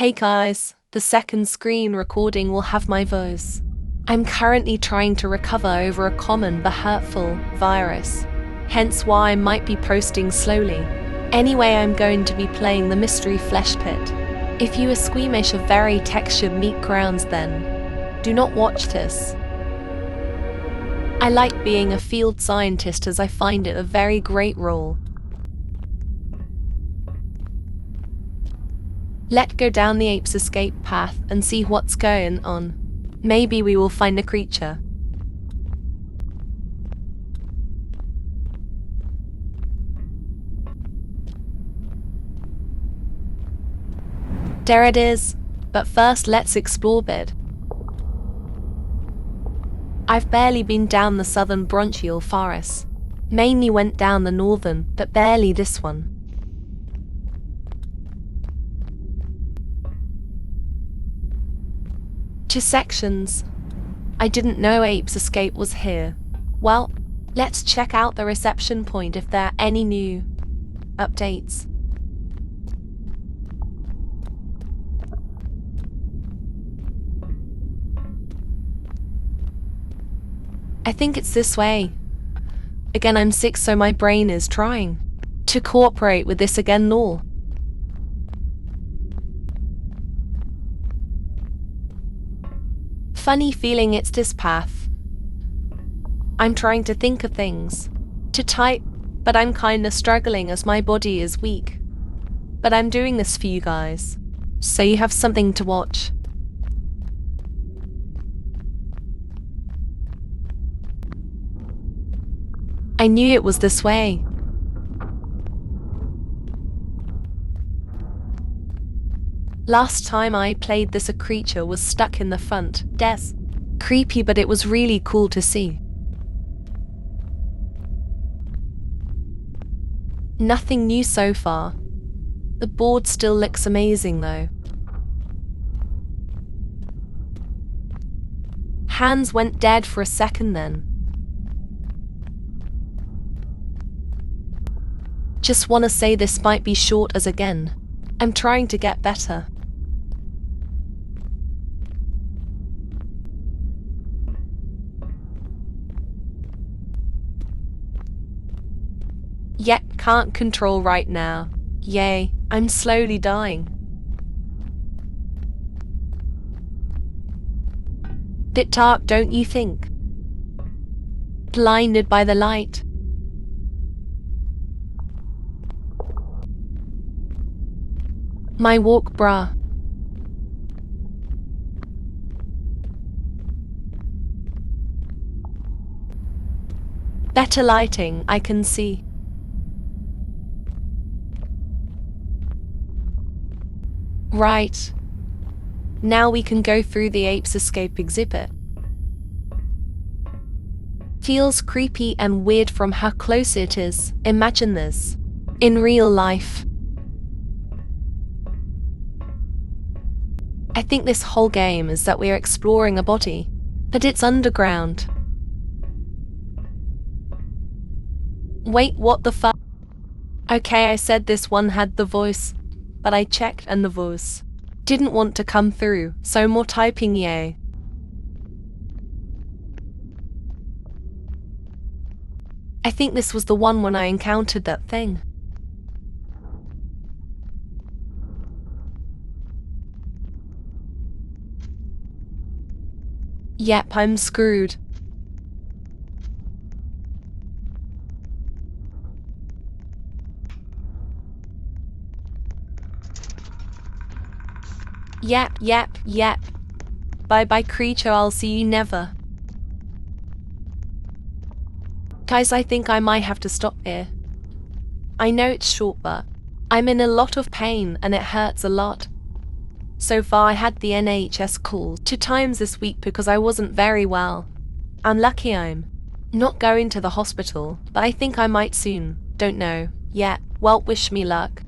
Hey guys, the second screen recording will have my voice. I'm currently trying to recover over a common but hurtful virus, hence why I might be posting slowly. Anyway, I'm going to be playing the mystery flesh pit. If you are squeamish of very textured meat grounds, then do not watch this. I like being a field scientist as I find it a very great role. Let's go down the ape's escape path and see what's going on. Maybe we will find a creature. There it is. But first let's explore a bit. I've barely been down the southern bronchial forest. Mainly went down the northern, but barely this one. Two sections. I didn't know Ape's Escape was here. Well, let's check out the reception point if there are any new updates. I think it's this way. Again, I'm sick, so my brain is trying to cooperate with this again, lol. Funny feeling it's this path. I'm trying to think of things to type, but I'm kinda struggling as my body is weak. But I'm doing this for you guys, so you have something to watch. I knew it was this way. Last time I played this, a creature was stuck in the front desk. Creepy, but it was really cool to see. Nothing new so far. The board still looks amazing though. Hands went dead for a second then. Just wanna say this might be short as again. I'm trying to get better. Yet can't control right now. Yay, I'm slowly dying. Bit dark, don't you think? Blinded by the light. My walk, bruh. Better lighting, I can see. Right. Now we can go through the Ape's Escape exhibit. Feels creepy and weird from how close it is. Imagine this in real life. I think this whole game is that we're exploring a body, but it's underground. Wait, what the fuck? Okay, I said this one had the voice, but I checked and the voice didn't want to come through, so more typing, yay. I think this was the one when I encountered that thing. Yep, I'm screwed. Yep. Bye creature, I'll see you never. Guys, I think I might have to stop here. I know it's short, but I'm in a lot of pain and it hurts a lot. So far I had the NHS call 2 times this week because I wasn't very well. I'm lucky I'm not going to the hospital, but I think I might soon. Don't know yet. Well, wish me luck.